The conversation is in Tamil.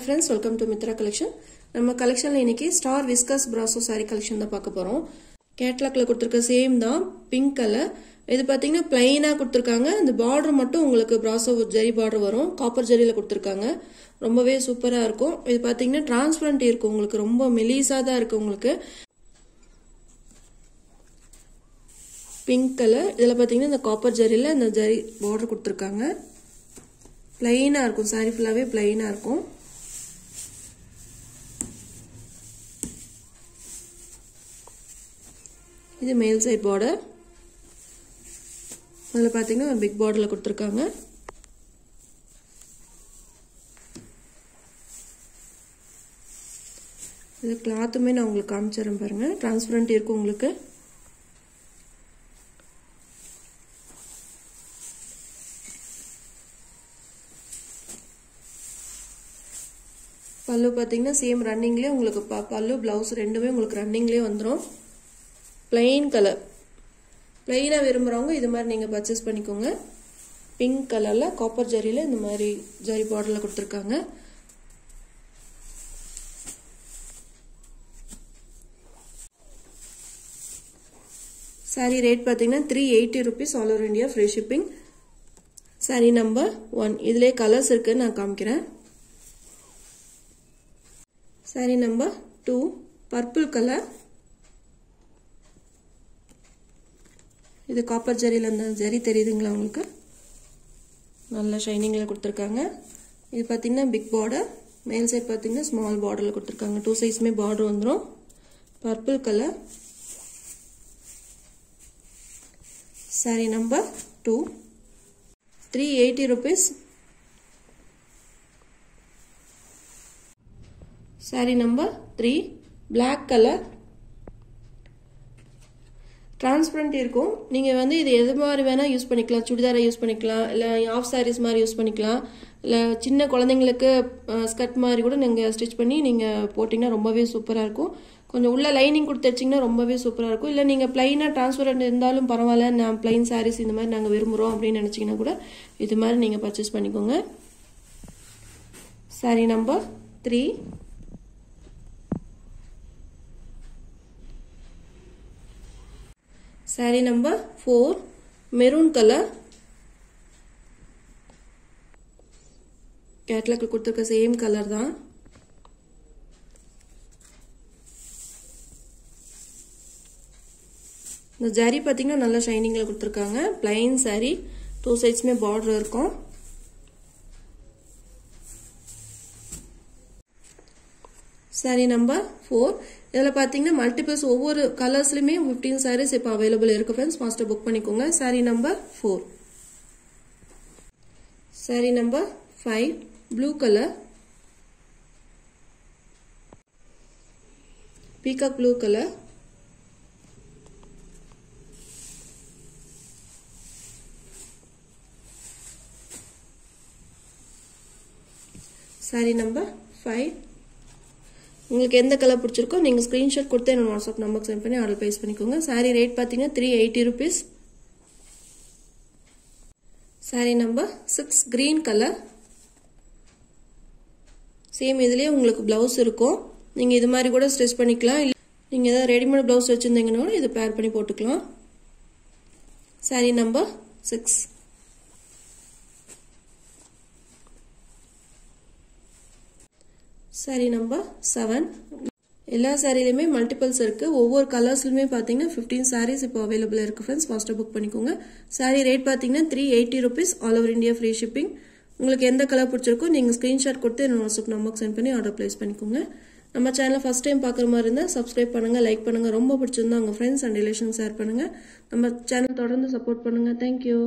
Hi friends, welcome to Mitra collection. நம்ம கலெக்ஷன்ல இன்னைக்கு star viscous brasso saree collection தான் பார்க்க போறோம். கேட்டலாக்ல கொடுத்திருக்க சேம் தான் பிங்க் கலர். இது பாத்தீங்கன்னா ப்ளைனா கொடுத்திருக்காங்க. அந்த பார்டர் மட்டும் உங்களுக்கு பிராசோ ஜரி பார்டர் வரும். காப்பர் ஜரியில கொடுத்திருக்காங்க. ரொம்பவே சூப்பரா இருக்கும். இது பாத்தீங்கன்னா டிரான்ஸ்பரண்ட் இருக்கும். உங்களுக்கு ரொம்ப மெலிசா தான் இருக்கு உங்களுக்கு. Pink colour. இதல பாத்தீங்கன்னா இந்த காப்பர் ஜரியில இந்த ஜரி பார்டர் கொடுத்திருக்காங்க. ப்ளைனா இருக்கும். saree ஃபுல்லாவே ப்ளைனா இருக்கும். இது மேல் சைடு பார்டர். அதுல பாத்தீங்கன்னா பிக் பார்டர்ல கொடுத்திருக்காங்க. இது கிளாத்துமே நான் உங்களுக்கு காமிச்சறேன் பாருங்க. டிரான்ஸ்பரண்ட் இருக்கும் உங்களுக்கு. பல்லு பாத்தீங்கன்னா சேம் ரன்னிங்லயே உங்களுக்கு பல்லு பிளவுஸ் ரெண்டுமே உங்களுக்கு ரன்னிங்லயே வந்துரும். plain colour. plain-ஆ விரும்புறவங்க இது மாதிரி நீங்க பர்ச்சேஸ் பண்ணிக்கோங்க. பிங்க் கலர்ல காப்பர் ஜரியில இந்த மாதிரி ஜரி பார்டர்ல கொடுத்திருக்காங்க. saree ரேட் பாத்தீங்கன்னா 380 rupees all over India free shipping. saree number 1. இதுலயே கலர்ஸ் இருக்கு நான் காமிக்கிறேன். saree number 2 purple color. இது காப்பர் ஜரியில அந்த ஜரி தெரியுதுங்களா உங்களுக்கு? நல்ல ஷைனிங்ல கொடுத்திருக்காங்க. இது பாத்தீங்கன்னா பிக் பார்டர். மேல் சைடு பாத்தீங்கன்னா ஸ்மால் பார்டர்ல கொடுத்திருக்காங்க. 2 சைஸ்மே பார்டர் வந்துரும். purple color. saree number 2 380 rupees. saree number 3 black color. Transparent இருக்கும். நீங்க வந்து இது எது மாதிரி வேணா யூஸ் பண்ணிக்கலாம். சுடிதாரை யூஸ் பண்ணிக்கலாம், இல்ல ஆஃப் சாரீஸ் மாதிரி யூஸ் பண்ணிக்கலாம், இல்ல சின்ன குழந்தைங்களுக்கு ஸ்கர்ட் மாதிரி கூட நீங்க ஸ்டிச் பண்ணி நீங்க போட்டீங்கன்னா ரொம்பவே சூப்பரா இருக்கும். கொஞ்சம் உள்ள லைனிங் கொடுத்து வச்சீங்கன்னா ரொம்பவே சூப்பரா இருக்கும். இல்ல நீங்க பிளைனா டிரான்ஸ்பரண்ட் இருந்தாலும் பரவாயில்ல, நான் பிளைன் சாரீஸ் இந்த மாதிரி நாங்க விரும்புறோம் அப்படின்னு நினைச்சீங்கன்னா கூட இது மாதிரி நீங்க பர்ச்சேஸ் பண்ணிக்கோங்க. saree number 3 saree number 4 maroon color. கேட்டலாக்ல கொடுத்திருக்க சேம் கலர் தான். இந்த ஜரி பாத்தீங்கன்னா நல்ல ஷைனிங்ல கொடுத்திருக்காங்க. plain saree 2 சைட்ஸ்மே பார்டர் இருக்கும். saree number 4. இதல பாத்தீங்கன்னா மல்டிபிள்ஸ் ஒவ்வொரு கலர்ஸ்லயுமே 15 sarees இப்ப அவைலபிள் இருக்கு फ्रेंड्स. ஃபாஸ்டா புக் பண்ணிக்கோங்க. saree number 4. saree number 5 blue color. peacock blue color. saree number 5. உங்களுக்கு எந்த கலர் பிடிச்சிருக்கோ நீங்க ஸ்கிரீன்ஷாட் கொடுத்து என்னோட வாட்ஸ்அப் நம்பருக்கு சென்ட் பண்ணி ஆர்டர் பிளேஸ் பண்ணிக்கோங்க. saree ரேட் பாத்தீங்கன்னா 380 rupees. saree number 6 green color. Same இதுலயே உங்களுக்கு பிளவுஸ் இருக்கும். நீங்க இது மாதிரி கூட ஸ்டிச் பண்ணிக்கலாம். நீங்க ஏதாவது ரெடிமேட் பிளவுஸ் வச்சிருந்தீங்கன்னா இது பேர் பண்ணி போட்டுக்கலாம். saree number 6. saree number 7. எல்லா சாரிலயுமே மல்டிபிள்ஸ் இருக்கு. ஒவ்வொரு கலர்ஸ்லயுமே பாத்தீங்கன்னா 15 sarees இப்போ அவைலபிள் இருக்கு फ्रेंड्स. ஃபாஸ்டா புக் பண்ணிக்கோங்க. saree ரேட் பாத்தீங்கன்னா 380 rupees all over India free shipping. உங்களுக்கு எந்த கலர் பிடிச்சிருக்கோ நீங்க ஸ்கிரீன்ஷாட் கொடுத்து என்னோட வாட்ஸ்அப் நம்பருக்கு சென்ட் பண்ணி ஆர்டர் பிளேஸ் பண்ணிக்கோங்க. நம்ம சேனலை ஃபர்ஸ்ட் டைம் பார்க்குற மாதிரி இருந்தா சப்ஸ்கிரைப் பண்ணுங்க, லைக் பண்ணுங்க. ரொம்ப பிடிச்சிருந்தா உங்க ஃப்ரெண்ட்ஸ் அண்ட் ரிலேஷன்ஸ் ஷேர் பண்ணுங்க. நம்ம சேனல் தொடர்ந்து சப்போர்ட் பண்ணுங்க. Thank you.